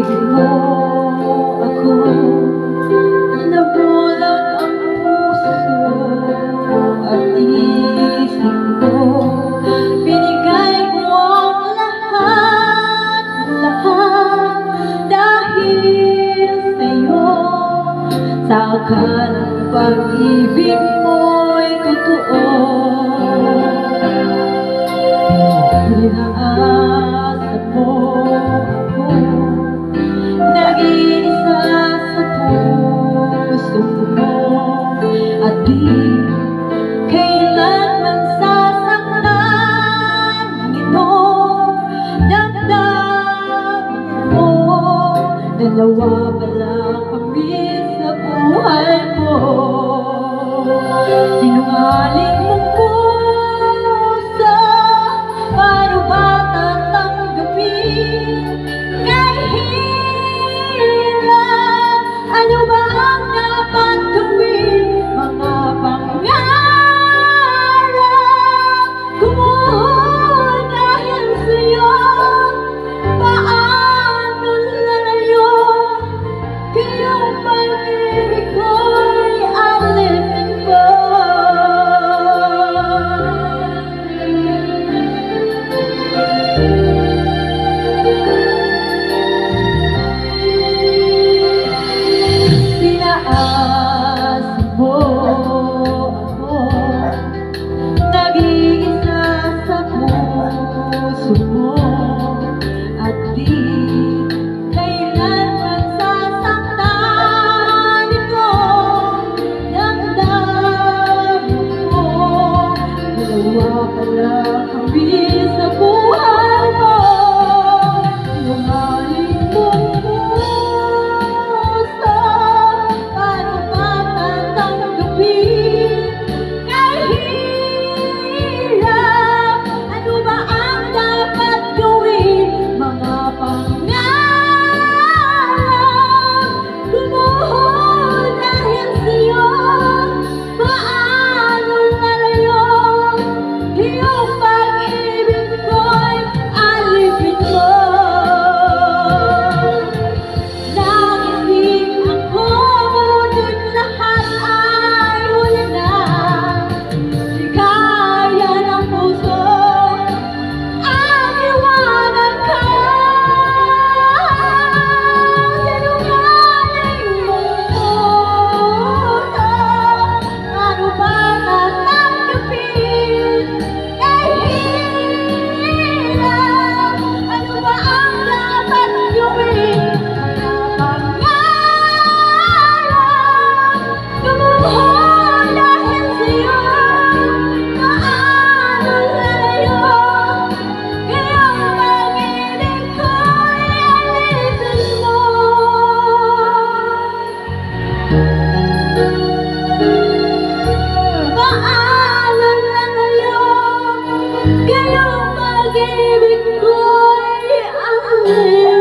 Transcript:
pag-ibig mo ako, nabulag ang puso at isip ko. Binigay ko ang lahat, lahat dahil sa'yo. Sa akalang pag-ibig mo'y totoo, inaasa mo ako, nag-iisa sa puso mo, at di kailanman sasaktan itong damdamin mo. Dalawa pala kami sa buhay mo. Sinungaling mong puso, paano ba tatanggapin? Kahirap, ano ba ang dapat gawin? Mga pangarap, gumuho dahil sa'yo. Paano lalayo? Kaya pag-ibig ko'y alipin mo. Pinaasa mo ako, nag-iisa sa puso mo, at di kailanman sasaktan itong damdamin mo. Dalawa pala kami sa buhay mo. Sinungaling mong puso, paano ba tatanggapin? Kahirap, ano ba ang dapat gawin? Mga pangarap, gumuho dahil sa'yo. Paano lalayo? Iyong pag-ibig ko'y alipin mo. Nagising ako, ngunit lahat ay huli na. Di kaya ng puso ang iwanan ka. Sinungaling mong puso, ano ba tatanggapin? Kahirap, ano ba ang dapat gawin? Mga pangarap, gumuho dahil sa'yo. Paano lalayo? Kaya pag-ibig ko'y alipin mo. Paano lalayo? Kaya pag-ibig ko'y alipin mo.